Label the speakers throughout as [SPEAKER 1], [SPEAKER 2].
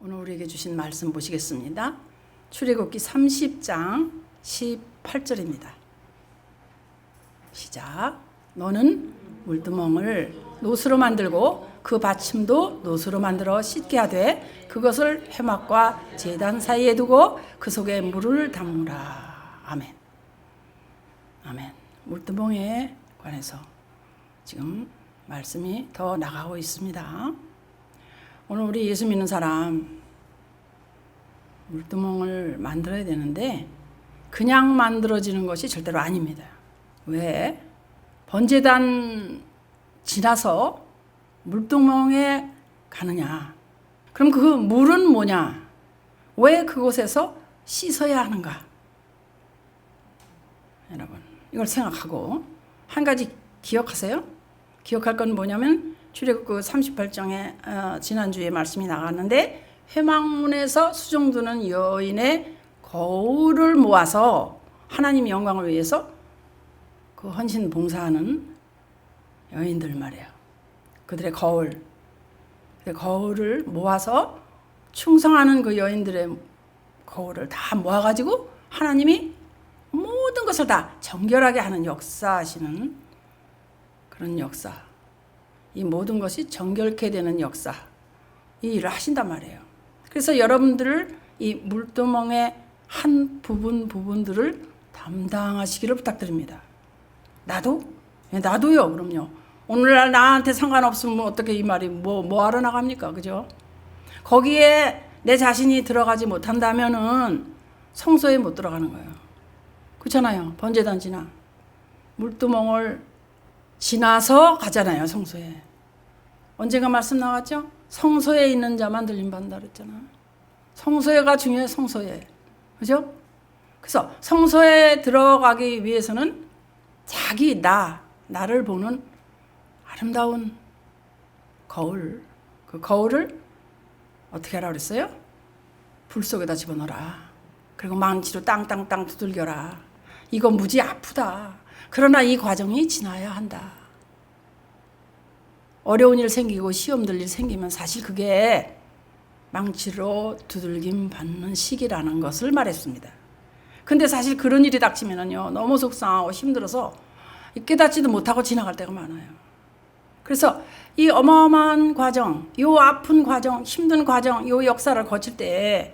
[SPEAKER 1] 오늘 우리에게 주신 말씀 보시겠습니다. 출애굽기 30장 18절입니다. 시작. 너는 물두멍을 노수로 만들고 그 받침도 노수로 만들어 씻게 하되 그것을 회막과 제단 사이에 두고 그 속에 물을 담으라. 아멘. 아멘. 물두멍에 관해서 지금 말씀이 더 나가고 있습니다. 오늘 우리 예수 믿는 사람 물두멍을 만들어야 되는데 그냥 만들어지는 것이 절대로 아닙니다. 왜? 번제단 지나서 물두멍에 가느냐? 그럼 그 물은 뭐냐? 왜 그곳에서 씻어야 하는가? 여러분, 이걸 생각하고 한 가지 기억하세요. 기억할 건 뭐냐면 출애굽기 38장에 지난주에 말씀이 나갔는데 회막문에서 수종드는 여인의 거울을 모아서 하나님 영광을 위해서 그 헌신 봉사하는 여인들 말이에요. 그들의 거울을 모아서 충성하는 그 여인들의 거울을 다 모아가지고 하나님이 모든 것을 다 정결하게 하는 역사하시는 그런 역사. 이 모든 것이 정결케 되는 역사. 이 일을 하신단 말이에요. 그래서 여러분들을 이 물두멍의 한 부분들을 담당하시기를 부탁드립니다. 나도요. 그럼요. 오늘날 나한테 상관없으면 어떻게 이 말이 뭐 하러 나갑니까? 그죠? 거기에 내 자신이 들어가지 못한다면은 성소에 못 들어가는 거예요. 그렇잖아요. 번제단 지나 물두멍을 지나서 가잖아요. 성소에. 언젠가 말씀 나왔죠? 성소에 있는 자만 들림받는다 그랬잖아. 성소에가 중요해. 성소에. 그죠? 그래서 성소에 들어가기 위해서는 자기 나를 보는 아름다운 거울, 그 거울을 어떻게 하라 그랬어요? 불 속에다 집어넣어라. 그리고 망치로 땅땅땅 두들겨라. 이거 무지 아프다. 그러나 이 과정이 지나야 한다. 어려운 일 생기고 시험들 일 생기면 사실 그게 망치로 두들김 받는 시기라는 것을 말했습니다. 근데 사실 그런 일이 닥치면은요, 너무 속상하고 힘들어서 깨닫지도 못하고 지나갈 때가 많아요. 그래서 이 어마어마한 과정, 이 아픈 과정, 힘든 과정, 이 역사를 거칠 때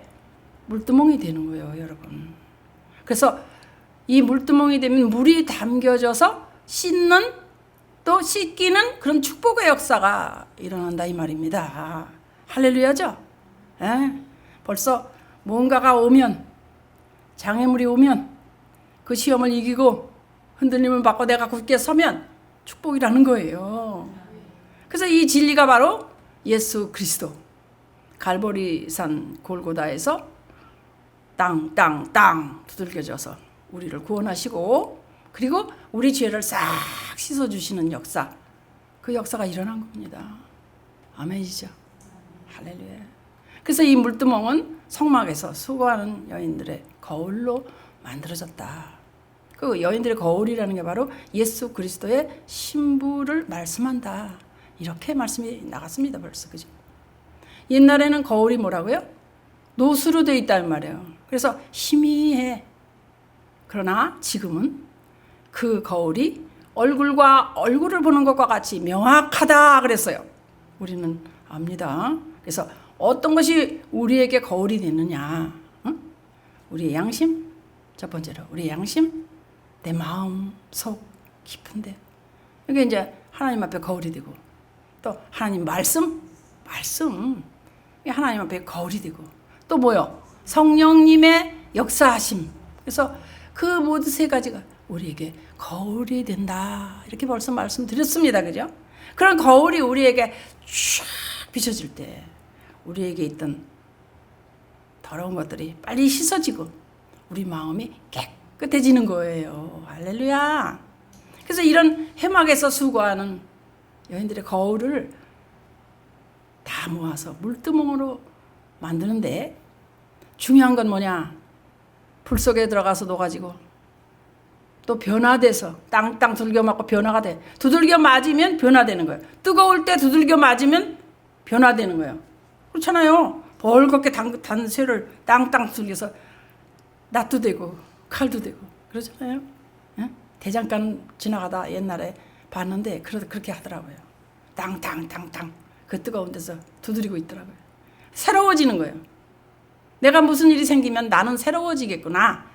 [SPEAKER 1] 물두멍이 되는 거예요, 여러분. 그래서 이 물두멍이 되면 물이 담겨져서 씻는 또 씻기는 그런 축복의 역사가 일어난다 이 말입니다. 할렐루야죠? 벌써 뭔가가 오면, 장애물이 오면 그 시험을 이기고 흔들림을 받고 내가 굳게 서면 축복이라는 거예요. 그래서 이 진리가 바로 예수 그리스도 갈보리산 골고다에서 땅 두들겨져서 우리를 구원하시고 그리고 우리 죄를 싹 씻어주시는 역사, 그 역사가 일어난 겁니다. 아멘이죠. 할렐루야. 그래서 이 물두멍은 성막에서 수고하는 여인들의 거울로 만들어졌다. 그 여인들의 거울이라는 게 바로 예수 그리스도의 신부를 말씀한다. 이렇게 말씀이 나갔습니다. 벌써. 그죠? 옛날에는 거울이 뭐라고요? 노수로 되어 있다는 말이에요. 그래서 희미해. 그러나 지금은 그 거울이 얼굴과 얼굴을 보는 것과 같이 명확하다 그랬어요. 우리는 압니다. 그래서 어떤 것이 우리에게 거울이 되느냐? 우리의 양심, 첫 번째로 우리의 양심, 내 마음 속 깊은데 이게 이제 하나님 앞에 거울이 되고 또 하나님 말씀 이게 하나님 앞에 거울이 되고 또 뭐요? 성령님의 역사하심. 그래서 그 모두 세 가지가 우리에게 거울이 된다. 이렇게 벌써 말씀드렸습니다. 그죠? 그런 거울이 우리에게 쫙 비춰질 때 우리에게 있던 더러운 것들이 빨리 씻어지고 우리 마음이 깨끗해지는 거예요. 할렐루야. 그래서 이런 회막에서 수고하는 여인들의 거울을 다 모아서 물두멍으로 만드는데 중요한 건 뭐냐? 불 속에 들어가서 녹아지고 또 변화돼서 땅땅 두들겨 맞고 변화가 돼. 두들겨 맞으면 변화되는 거예요. 뜨거울 때 두들겨 맞으면 변화되는 거예요. 그렇잖아요. 벌겋게 단 쇠를 땅땅 뚫려서 낫도 되고 칼도 되고 그러잖아요. 예? 대장간 지나가다 옛날에 봤는데 그렇게 하더라고요. 땅땅땅땅 그 뜨거운 데서 두드리고 있더라고요. 새로워지는 거예요. 내가 무슨 일이 생기면 나는 새로워지겠구나.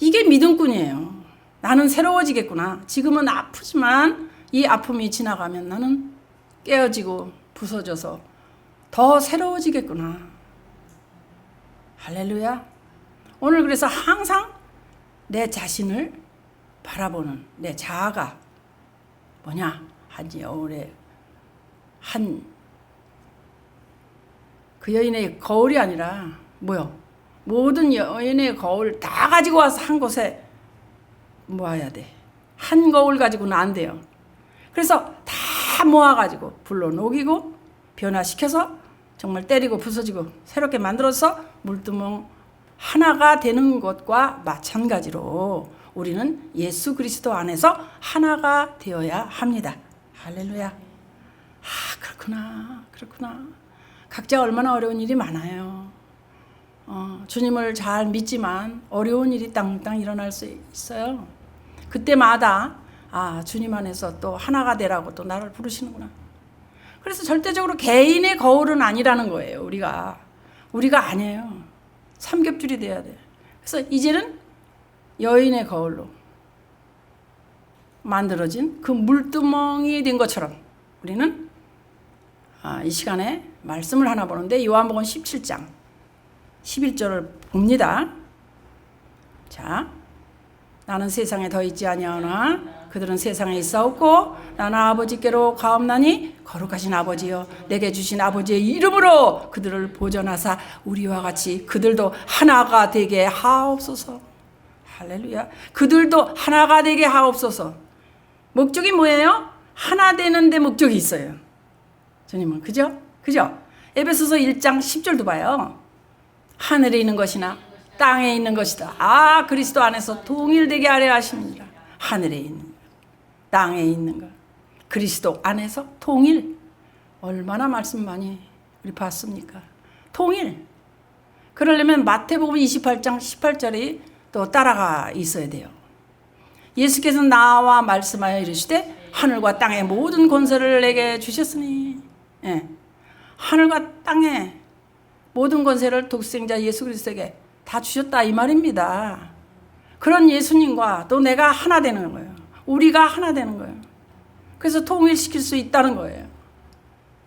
[SPEAKER 1] 이게 믿음꾼이에요. 나는 새로워지겠구나. 지금은 아프지만 이 아픔이 지나가면 나는 깨어지고 부서져서 더 새로워지겠구나. 할렐루야. 오늘 그래서 항상 내 자신을 바라보는 내 자아가 뭐냐? 한 여울에 그 여인의 거울이 아니라 뭐요? 모든 여인의 거울 다 가지고 와서 한 곳에 모아야 돼. 한 거울 가지고는 안 돼요. 그래서 다 모아가지고 불로 녹이고 변화시켜서 정말 때리고 부서지고 새롭게 만들어서 물두멍 하나가 되는 것과 마찬가지로 우리는 예수 그리스도 안에서 하나가 되어야 합니다. 할렐루야. 그렇구나. 각자 얼마나 어려운 일이 많아요. 주님을 잘 믿지만 어려운 일이 땅땅 일어날 수 있어요. 그때마다 주님 안에서 또 하나가 되라고 또 나를 부르시는구나. 그래서 절대적으로 개인의 거울은 아니라는 거예요. 우리가 아니에요. 삼겹줄이 돼야 돼. 그래서 이제는 여인의 거울로 만들어진 그 물두멍이 된 것처럼 우리는 이 시간에 말씀을 하나 보는데 요한복음 17장 11절을 봅니다. 자, 나는 세상에 더 있지 아니하나 그들은 세상에 있사옵고 나는 아버지께로 가옵나니 거룩하신 아버지여 내게 주신 아버지의 이름으로 그들을 보존하사 우리와 같이 그들도 하나가 되게 하옵소서. 할렐루야. 그들도 하나가 되게 하옵소서. 목적이 뭐예요? 하나 되는데 목적이 있어요. 주님은 그죠? 에베소서 1장 10절도 봐요. 하늘에 있는 것이나 땅에 있는 것이다. 그리스도 안에서 동일되게 하려 하십니다. 하늘에 있는 것, 땅에 있는 것, 그리스도 안에서 통일. 얼마나 말씀 많이 우리 봤습니까? 통일. 그러려면 마태복음 28장 18절이 또 따라가 있어야 돼요. 예수께서 나와 말씀하여 이르시되 하늘과 땅의 모든 권세를 내게 주셨으니 하늘과 땅의 모든 권세를 독생자 예수 그리스도에게 다 주셨다 이 말입니다. 그런 예수님과 또 내가 하나 되는 거예요. 우리가 하나 되는 거예요. 그래서 통일시킬 수 있다는 거예요.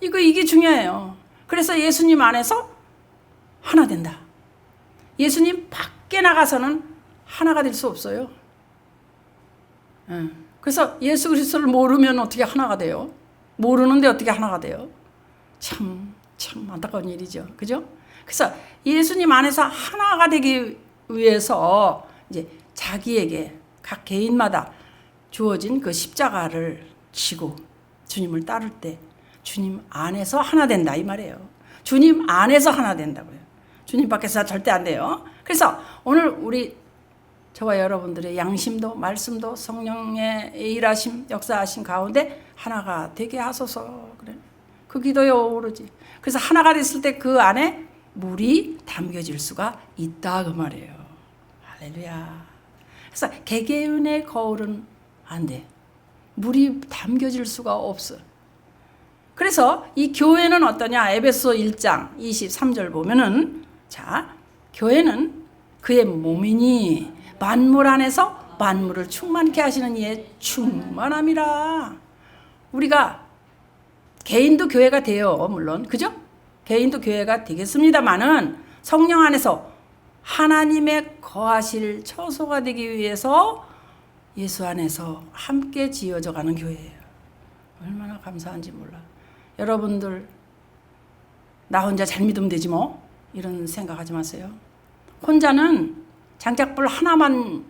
[SPEAKER 1] 이게 중요해요. 그래서 예수님 안에서 하나 된다. 예수님 밖에 나가서는 하나가 될 수 없어요. 그래서 예수 그리스도를 모르면 어떻게 하나가 돼요? 모르는데 어떻게 하나가 돼요? 참 안타까운 일이죠. 그죠? 그래서 예수님 안에서 하나가 되기 위해서 이제 자기에게 각 개인마다 주어진 그 십자가를 지고 주님을 따를 때 주님 안에서 하나 된다 이 말이에요. 주님 안에서 하나 된다고요. 주님 밖에서 절대 안 돼요. 그래서 오늘 우리 저와 여러분들의 양심도 말씀도 성령의 일하심 역사하신 가운데 하나가 되게 하소서. 그래. 그 기도에 오르지. 그래서 하나가 됐을 때 그 안에 물이 담겨질 수가 있다 그 말이에요. 할렐루야. 그래서 개개인의 거울은 안 돼. 물이 담겨질 수가 없어. 그래서 이 교회는 어떠냐? 에베소 1장 23절 보면은 자, 교회는 그의 몸이니 만물 안에서 만물을 충만케 하시는 이의 충만함이라. 우리가 개인도 교회가 돼요. 물론. 그죠? 개인도 교회가 되겠습니다만은 성령 안에서 하나님의 거하실 처소가 되기 위해서 예수 안에서 함께 지어져 가는 교회예요. 얼마나 감사한지 몰라. 여러분들 나 혼자 잘 믿으면 되지 뭐 이런 생각하지 마세요. 혼자는 장작불 하나만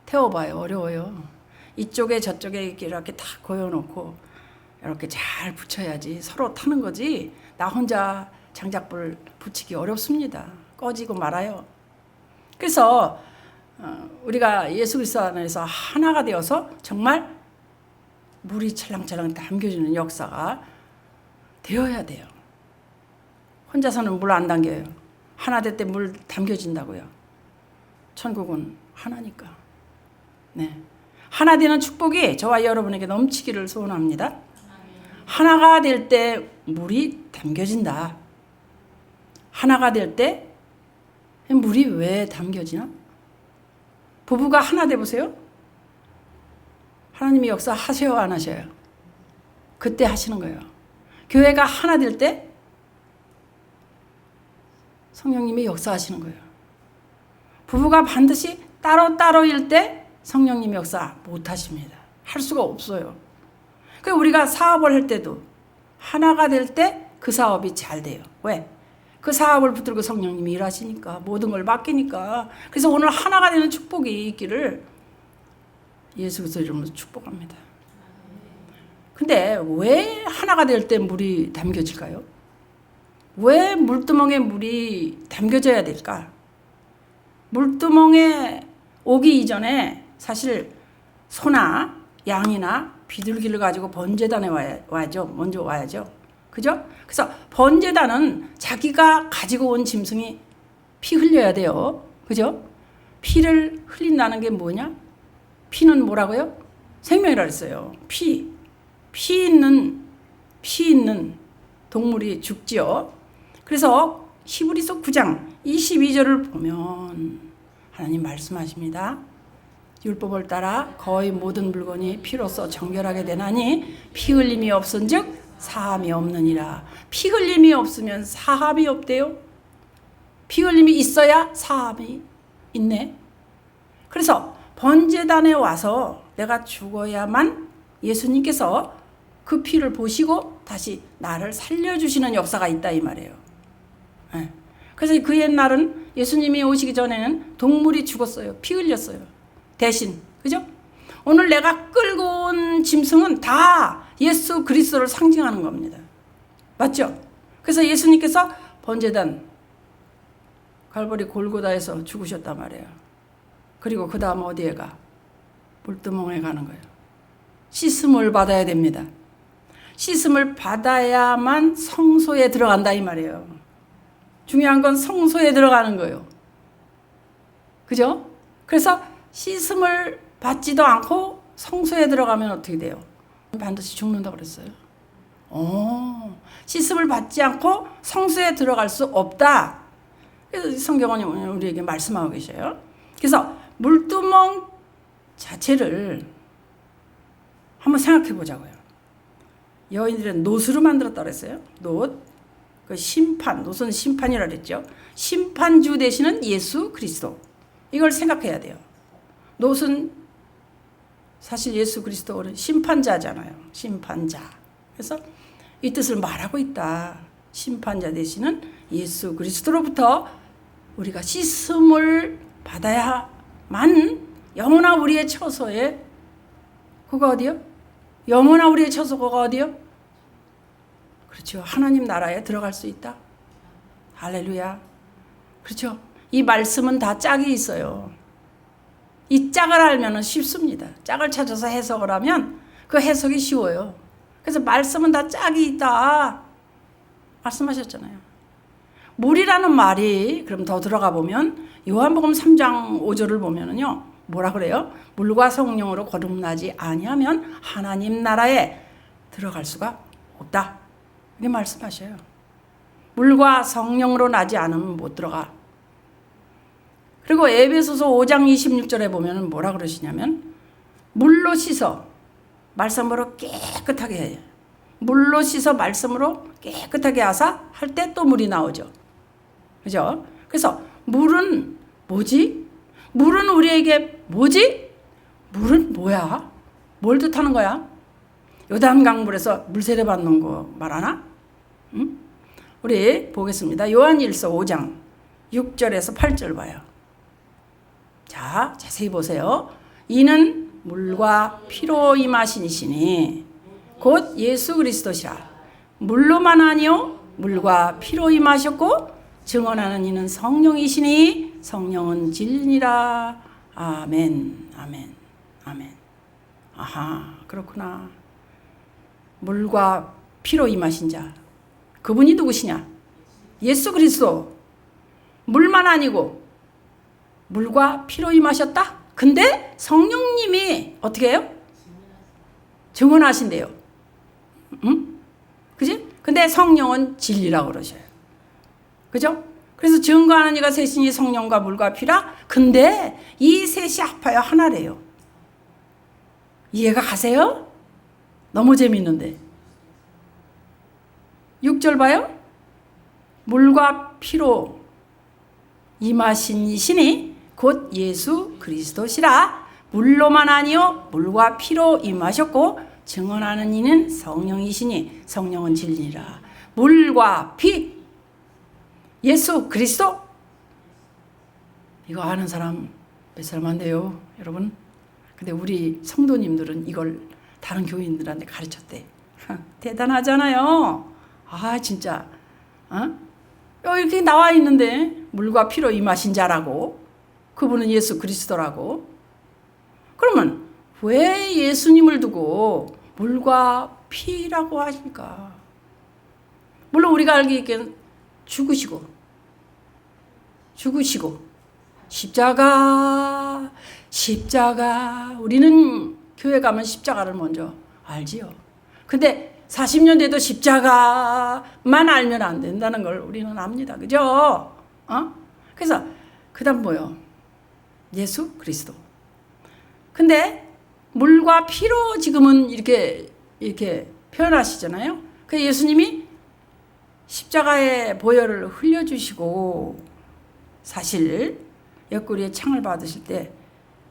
[SPEAKER 1] 태워봐요. 어려워요. 이쪽에 저쪽에 이렇게 다 고여놓고 이렇게 잘 붙여야지 서로 타는 거지. 나 혼자 장작불 붙이기 어렵습니다. 꺼지고 말아요. 그래서 우리가 예수 그리스도 안에서 하나가 되어서 정말 물이 찰랑찰랑 담겨지는 역사가 되어야 돼요. 혼자서는 물 안 당겨요. 하나 될 때 물 담겨진다고요. 천국은 하나니까. 네. 하나 되는 축복이 저와 여러분에게 넘치기를 소원합니다. 하나가 될 때 물이 담겨진다. 하나가 될 때 물이 왜 담겨지나? 부부가 하나 돼 보세요. 하나님이 역사 하세요, 안 하셔요? 그때 하시는 거예요. 교회가 하나 될 때 성령님이 역사하시는 거예요. 부부가 반드시 따로따로일 때 성령님이 역사 못 하십니다. 할 수가 없어요. 그래서 우리가 사업을 할 때도 하나가 될 때 그 사업이 잘 돼요. 왜? 그 사업을 붙들고 성령님이 일하시니까, 모든 걸 맡기니까. 그래서 오늘 하나가 되는 축복이 있기를 예수 그리스도 이름으로 축복합니다. 근데 왜 하나가 될 때 물이 담겨질까요? 왜 물두멍에 물이 담겨져야 될까? 물두멍에 오기 이전에 사실 소나 양이나 비둘기를 가지고 번제단에 와야죠. 먼저 와야죠. 그죠? 그래서 번제단은 자기가 가지고 온 짐승이 피 흘려야 돼요. 그죠? 피를 흘린다는 게 뭐냐? 피는 뭐라고요? 생명이라 그랬어요. 피 있는 동물이 죽지요. 그래서 히브리서 9장 22절을 보면 하나님 말씀하십니다. 율법을 따라 거의 모든 물건이 피로써 정결하게 되나니 피 흘림이 없은즉 사함이 없느니라. 피 흘림이 없으면 사함이 없대요. 피 흘림이 있어야 사함이 있네. 그래서 번제단에 와서 내가 죽어야만 예수님께서 그 피를 보시고 다시 나를 살려주시는 역사가 있다 이 말이에요. 네. 그래서 그 옛날은 예수님이 오시기 전에는 동물이 죽었어요. 피 흘렸어요. 대신. 그죠? 오늘 내가 끌고 온 짐승은 다 예수 그리스도를 상징하는 겁니다. 맞죠? 그래서 예수님께서 번제단 갈보리 골고다에서 죽으셨단 말이에요. 그리고 그 다음 어디에 가? 물두멍에 가는 거예요. 씻음을 받아야 됩니다. 씻음을 받아야만 성소에 들어간다 이 말이에요. 중요한 건 성소에 들어가는 거예요. 그죠? 그래서 씻음을 받지도 않고 성소에 들어가면 어떻게 돼요? 반드시 죽는다고 그랬어요. 씻음을 받지 않고 성소에 들어갈 수 없다. 그래서 성경은 우리에게 말씀하고 계셔요. 그래서 물두멍 자체를 한번 생각해 보자고요. 여인들은 놋으로 만들었다 그랬어요. 놋. 그 심판, 놋은 심판이라 그랬죠. 심판주 되시는 예수 그리스도. 이걸 생각해야 돼요. 놋은 사실 예수 그리스도는 심판자잖아요. 심판자. 그래서 이 뜻을 말하고 있다. 심판자 되시는 예수 그리스도로부터 우리가 씻음을 받아야만 영원한 우리의 처소에, 그거 어디요? 영원한 우리의 처소가 어디요? 그렇죠. 하나님 나라에 들어갈 수 있다. 할렐루야. 그렇죠. 이 말씀은 다 짝이 있어요. 이 짝을 알면 쉽습니다. 짝을 찾아서 해석을 하면 그 해석이 쉬워요. 그래서 말씀은 다 짝이 있다. 말씀하셨잖아요. 물이라는 말이 그럼 더 들어가 보면 요한복음 3장 5절을 보면은요. 뭐라 그래요? 물과 성령으로 거듭나지 아니하면 하나님 나라에 들어갈 수가 없다. 이렇게 말씀하셔요. 물과 성령으로 나지 않으면 못 들어가. 그리고 에베소서 5장 26절에 보면 뭐라 그러시냐면 물로 씻어 말씀으로 깨끗하게 해요. 물로 씻어 말씀으로 깨끗하게 하사 할 때 또 물이 나오죠. 그죠? 그래서 물은 뭐지? 물은 우리에게 뭐지? 물은 뭐야? 뭘 뜻하는 거야? 요단강물에서 물세례 받는 거 말하나? 응? 우리 보겠습니다. 요한일서 5장 6절에서 8절 봐요. 자, 자세히 보세요. 이는 물과 피로 임하신 이시니 곧 예수 그리스도시라. 물로만 아니요 물과 피로 임하셨고 증언하는 이는 성령이시니 성령은 진리라. 아멘. 아멘. 아멘. 아하, 그렇구나. 물과 피로 임하신 자. 그분이 누구시냐? 예수 그리스도. 물만 아니고 물과 피로 임하셨다? 근데 성령님이 어떻게 해요? 증언하신대요. 응? 그지? 근데 성령은 진리라고 그러셔요. 그죠? 그래서 증거하는 이가 셋이니 성령과 물과 피라? 근데 이 셋이 합하여 하나래요. 이해가 가세요? 너무 재밌는데. 6절 봐요. 물과 피로 임하신 이시니 곧 예수 그리스도시라. 물로만 아니요 물과 피로 임하셨고 증언하는 이는 성령이시니 성령은 진리라. 물과 피, 예수 그리스도. 이거 아는 사람 몇 사람 안 돼요, 여러분? 근데 우리 성도님들은 이걸 다른 교인들한테 가르쳤대. 대단하잖아요. 아 진짜 이렇게 나와 있는데 물과 피로 임하신 자라고, 그분은 예수 그리스도라고. 그러면 왜 예수님을 두고 물과 피라고 하실까? 물론 우리가 알기에 죽으시고 십자가 우리는 교회 가면 십자가를 먼저 알지요. 근데 40년 돼도 십자가만 알면 안 된다는 걸 우리는 압니다. 그죠? 그래서 그 다음 뭐요? 예수 그리스도. 근데 물과 피로 지금은 이렇게 표현하시잖아요. 그 예수님이 십자가의 보혈을 흘려주시고, 사실 옆구리에 창을 받으실 때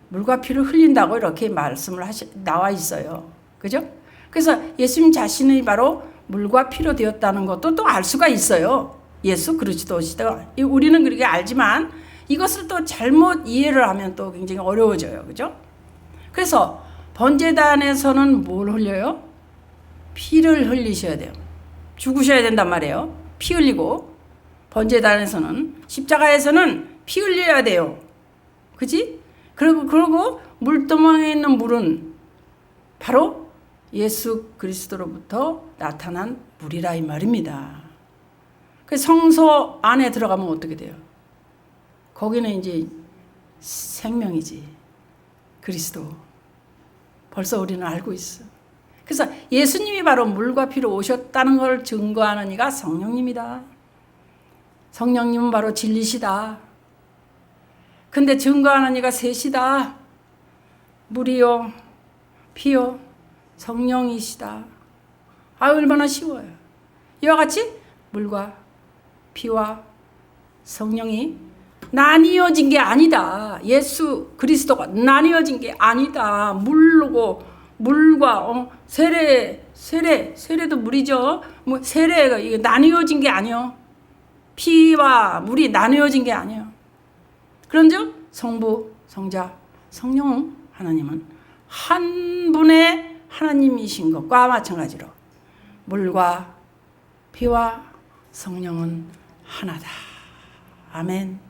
[SPEAKER 1] 물과 피를 흘린다고 이렇게 말씀을 나와 있어요. 그죠? 그래서 예수님 자신이 바로 물과 피로 되었다는 것도 또 알 수가 있어요. 예수 그리스도시다. 우리는 그렇게 알지만 이것을 또 잘못 이해를 하면 또 굉장히 어려워져요. 그죠? 그래서 번제단에서는 뭘 흘려요? 피를 흘리셔야 돼요. 죽으셔야 된단 말이에요. 피 흘리고. 번제단에서는, 십자가에서는 피 흘려야 돼요. 그지? 그리고 물두멍에 있는 물은 바로 예수 그리스도로부터 나타난 물이라 이 말입니다. 그 성소 안에 들어가면 어떻게 돼요? 거기는 이제 생명이지. 그리스도. 벌써 우리는 알고 있어. 그래서 예수님이 바로 물과 피로 오셨다는 걸 증거하는 이가 성령님이다. 성령님은 바로 진리시다. 근데 증거하는 이가 셋이다. 물이요, 피요, 성령이시다. 얼마나 쉬워요. 이와 같이 물과 피와 성령이 나뉘어진 게 아니다. 예수 그리스도가 나뉘어진 게 아니다. 물과 세례도 물이죠. 세례가 이게 나뉘어진 게 아니요. 피와 물이 나뉘어진 게 아니요. 그런즉 성부, 성자, 성령 하나님은 한 분의 하나님이신 것과 마찬가지로 물과 피와 성령은 하나다. 아멘.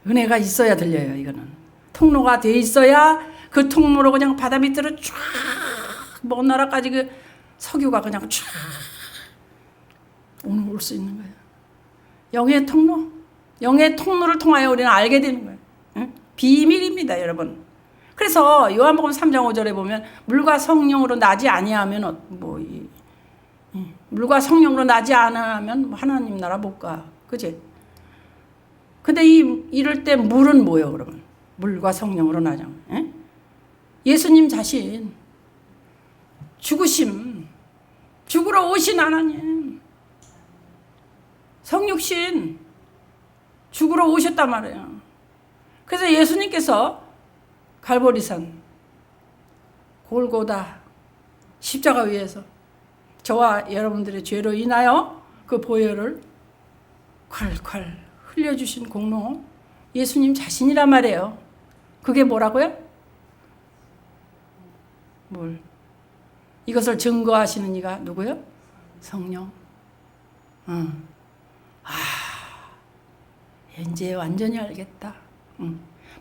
[SPEAKER 1] 은혜가 있어야 들려요. 이거는 통로가 돼 있어야 그 통로로 그냥 바다 밑으로 쫙 먼 나라까지 그 석유가 그냥 쫙 오늘 올 수 있는 거예요. 영의 통로, 영의 통로를 통하여 우리는 알게 되는 거예요. 응? 비밀입니다, 여러분. 그래서 요한복음 3장 5절에 보면 물과 성령으로 나지 아니하면 물과 성령으로 나지 않으면 하나님 나라 못 가. 그지? 근데 이럴 때 물은 뭐예요, 그러면? 물과 성령으로 나죠. 예수님 자신, 죽으러 오신 하나님, 성육신, 죽으러 오셨단 말이에요. 그래서 예수님께서 갈보리산, 골고다, 십자가 위에서 저와 여러분들의 죄로 인하여 그 보혈을 콸콸 흘려주신 공로, 예수님 자신이란 말이에요. 그게 뭐라고요? 이것을 증거하시는 이가 누구요? 성령. 이제 완전히 알겠다.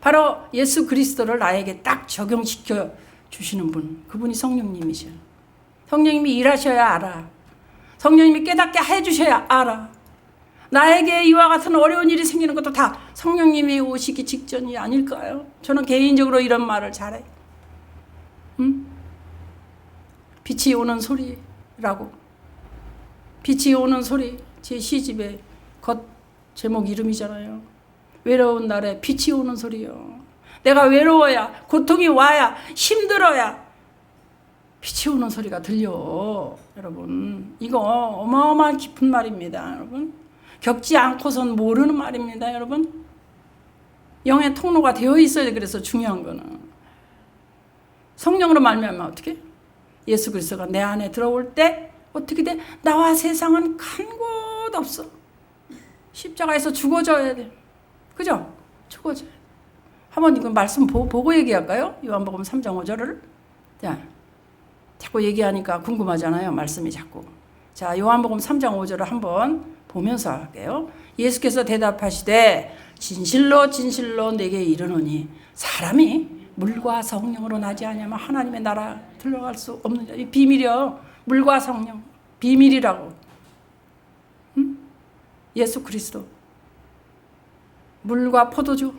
[SPEAKER 1] 바로 예수 그리스도를 나에게 딱 적용시켜 주시는 분, 그분이 성령님이셔. 성령님이 일하셔야 알아. 성령님이 깨닫게 해주셔야 알아. 나에게 이와 같은 어려운 일이 생기는 것도 다 성령님이 오시기 직전이 아닐까요? 저는 개인적으로 이런 말을 잘해요. 빛이 오는 소리라고. 빛이 오는 소리. 제 시집의 겉 제목 이름이잖아요. 외로운 날에 빛이 오는 소리요. 내가 외로워야, 고통이 와야, 힘들어야 빛이 오는 소리가 들려. 여러분, 이거 어마어마한 깊은 말입니다. 여러분, 겪지 않고선 모르는 말입니다. 여러분, 영의 통로가 되어 있어야 돼. 그래서 중요한 거는 성령으로 말미암아 어떻게? 예수 그리스도가 내 안에 들어올 때 어떻게 돼? 나와 세상은 간 곳 없어. 십자가에서 죽어져야 돼. 그죠? 죽어져야 돼. 한번 이거 말씀 보고 얘기할까요? 요한복음 3장 5절을. 자, 자꾸 얘기하니까 궁금하잖아요. 말씀이 자꾸. 자, 요한복음 3장 5절을 한번 보면서 할게요. 예수께서 대답하시되 진실로 진실로 내게 이르노니 사람이 물과 성령으로 나지 아니하면 하나님의 나라 들어갈 수 없느냐. 이 비밀이요. 물과 성령. 비밀이라고. 예수 그리스도. 물과 포도주.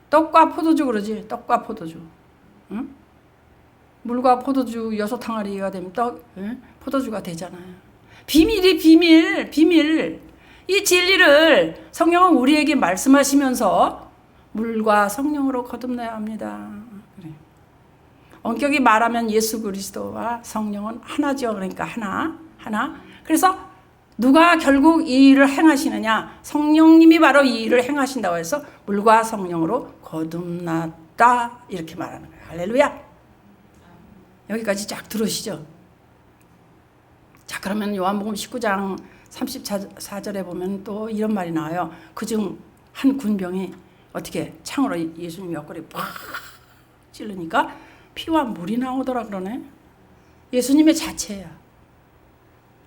[SPEAKER 1] 떡과 포도주 그러지. 떡과 포도주. 응? 물과 포도주 6항아리가 되면 포도주가 되잖아요. 비밀이 비밀. 이 진리를 성령은 우리에게 말씀하시면서 물과 성령으로 거듭나야 합니다. 그래. 엄격히 말하면 예수 그리스도와 성령은 하나죠. 그러니까 하나. 그래서 누가 결국 이 일을 행하시느냐? 성령님이 바로 이 일을 행하신다고 해서 물과 성령으로 거듭났다 이렇게 말하는 거예요. 할렐루야. 여기까지 쫙 들으시죠. 자, 그러면 요한복음 19장 34절에 보면 또 이런 말이 나와요. 그중 한 군병이 어떻게 창으로 예수님 옆구리 팍 찌르니까 피와 물이 나오더라 그러네. 예수님의 자체야.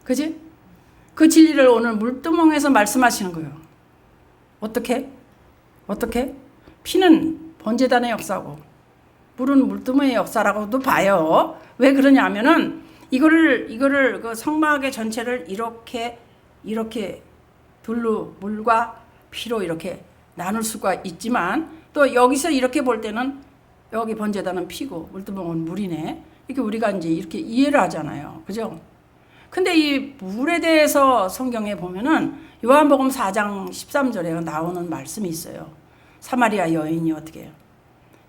[SPEAKER 1] 그지? 그 진리를 오늘 물두멍에서 말씀하시는 거예요. 어떻게? 피는 번제단의 역사고 물은 물두멍의 역사라고도 봐요. 왜 그러냐면은 이거를 그 성막의 전체를 이렇게 둘로 물과 피로 이렇게 나눌 수가 있지만 또 여기서 이렇게 볼 때는 여기 번제단은 피고 물두멍은 물이네. 이렇게 우리가 이제 이렇게 이해를 하잖아요. 그죠? 근데 이 물에 대해서 성경에 보면은 요한복음 4장 13절에 나오는 말씀이 있어요. 사마리아 여인이 어떻게 해요?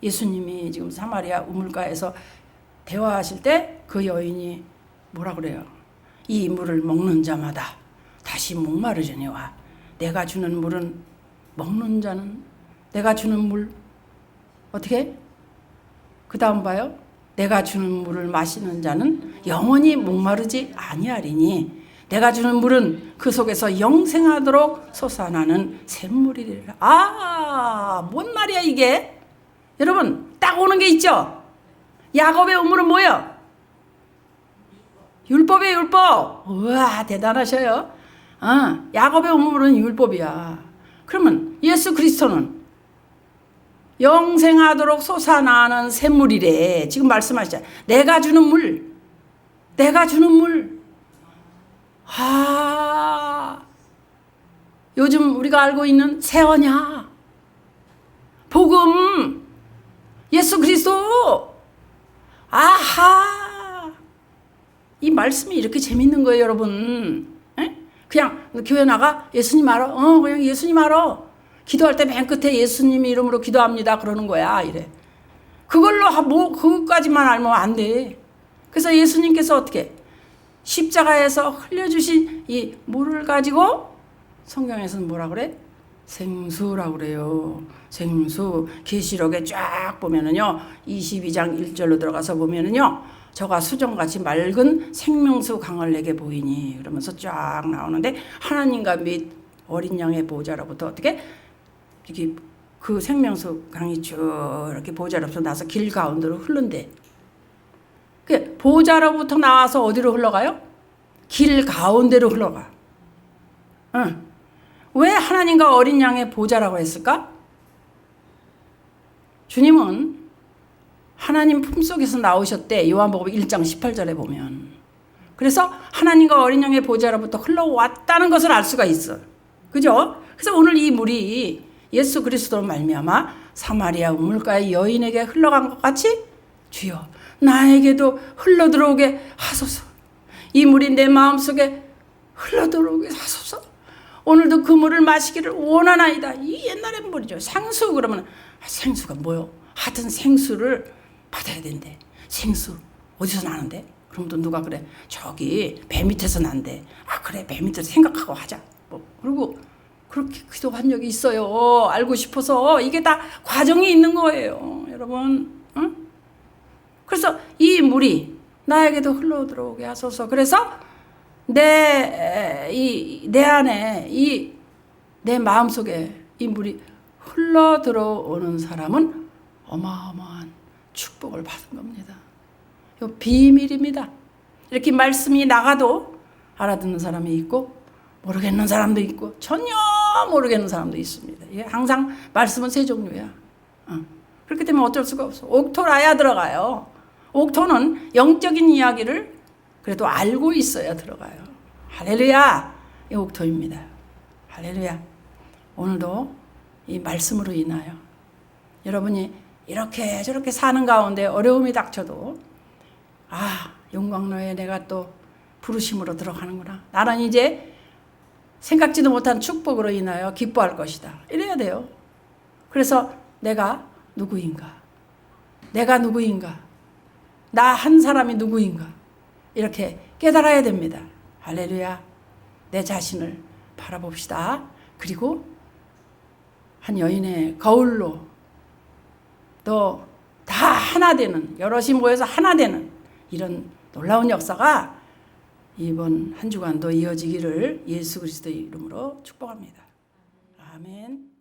[SPEAKER 1] 예수님이 지금 사마리아 우물가에서 대화하실 때 그 여인이 뭐라 그래요? 이 물을 먹는 자마다 다시 목마르려니와 내가 주는 물은 먹는 자는 내가 주는 물 어떻게? 그 다음 봐요. 내가 주는 물을 마시는 자는 영원히 목마르지 아니하리니 내가 주는 물은 그 속에서 영생하도록 솟아나는 샘물이리라. 뭔 말이야 이게? 여러분 딱 오는 게 있죠? 야곱의 우물은 뭐예요? 율법이에요. 율법. 우와 대단하셔요. 야곱의 우물은 율법이야. 그러면 예수 그리스도는 영생하도록 솟아나는 샘물이래. 지금 말씀하시잖아요. 내가 주는 물. 요즘 우리가 알고 있는 새 언약, 복음, 예수 그리스도. 이 말씀이 이렇게 재밌는 거예요, 여러분. 에? 그냥 교회 나가 예수님 알아? 그냥 예수님 알아. 기도할 때 맨 끝에 예수님 이름으로 기도합니다. 그러는 거야. 이래. 그걸로 그것까지만 알면 안 돼. 그래서 예수님께서 어떻게? 십자가에서 흘려주신 이 물을 가지고 성경에서는 뭐라 그래? 생수라고 그래요. 생수. 계시록에 쫙 보면은요. 22장 1절로 들어가서 보면은요. 저가 수정같이 맑은 생명수 강을 내게 보이니 그러면서 쫙 나오는데 하나님과 및 어린 양의 보좌로부터 어떻게? 이렇게 그 생명수 강이 쭉 이렇게 보좌로부터 나서 길 가운데로 흐른대. 그 보좌로부터 나와서 어디로 흘러가요? 길 가운데로 흘러가. 왜 하나님과 어린 양의 보좌라고 했을까? 주님은 하나님 품속에서 나오셨대. 요한복음 1장 18절에 보면 그래서 하나님과 어린 양의 보좌로부터 흘러왔다는 것을 알 수가 있어. 그죠? 그래서 오늘 이 물이 예수 그리스도로 말미암아 사마리아 우물가의 여인에게 흘러간 것 같이 주여 나에게도 흘러들어오게 하소서. 이 물이 내 마음속에 흘러들어오게 하소서. 오늘도 그 물을 마시기를 원하나이다. 이 옛날에 물이죠. 생수 그러면 생수가 뭐요? 하여튼 생수를 받아야 된대. 생수 어디서 나는데? 그럼 또 누가 그래? 저기 배 밑에서 난대. 아 그래 배 밑에서 생각하고 하자. 뭐 그리고 그렇게 기도한 적이 있어요. 알고 싶어서. 이게 다 과정이 있는 거예요, 여러분. 응? 그래서 이 물이 나에게도 흘러 들어오게 하소서. 그래서 내 안에 내 마음 속에 이 물이 흘러 들어오는 사람은 어마어마한 축복을 받은 겁니다. 이 비밀입니다. 이렇게 말씀이 나가도 알아듣는 사람이 있고 모르겠는 사람도 있고 전혀 모르겠는 사람도 있습니다. 이게 항상 말씀은 세 종류야. 그렇기 때문에 어쩔 수가 없어. 옥토라야 들어가요. 옥토는 영적인 이야기를 그래도 알고 있어야 들어가요. 할렐루야. 이 옥토입니다. 할렐루야. 오늘도 이 말씀으로 인하여 여러분이 이렇게 저렇게 사는 가운데 어려움이 닥쳐도 용광로에 내가 또 부르심으로 들어가는구나. 나는 이제 생각지도 못한 축복으로 인하여 기뻐할 것이다. 이래야 돼요. 그래서 내가 누구인가? 내가 누구인가? 나 한 사람이 누구인가? 이렇게 깨달아야 됩니다. 할렐루야. 내 자신을 바라봅시다. 그리고 한 여인의 거울로 또 다 하나 되는, 여럿이 모여서 하나 되는 이런 놀라운 역사가 이번 한 주간도 이어지기를 예수 그리스도의 이름으로 축복합니다. 아멘.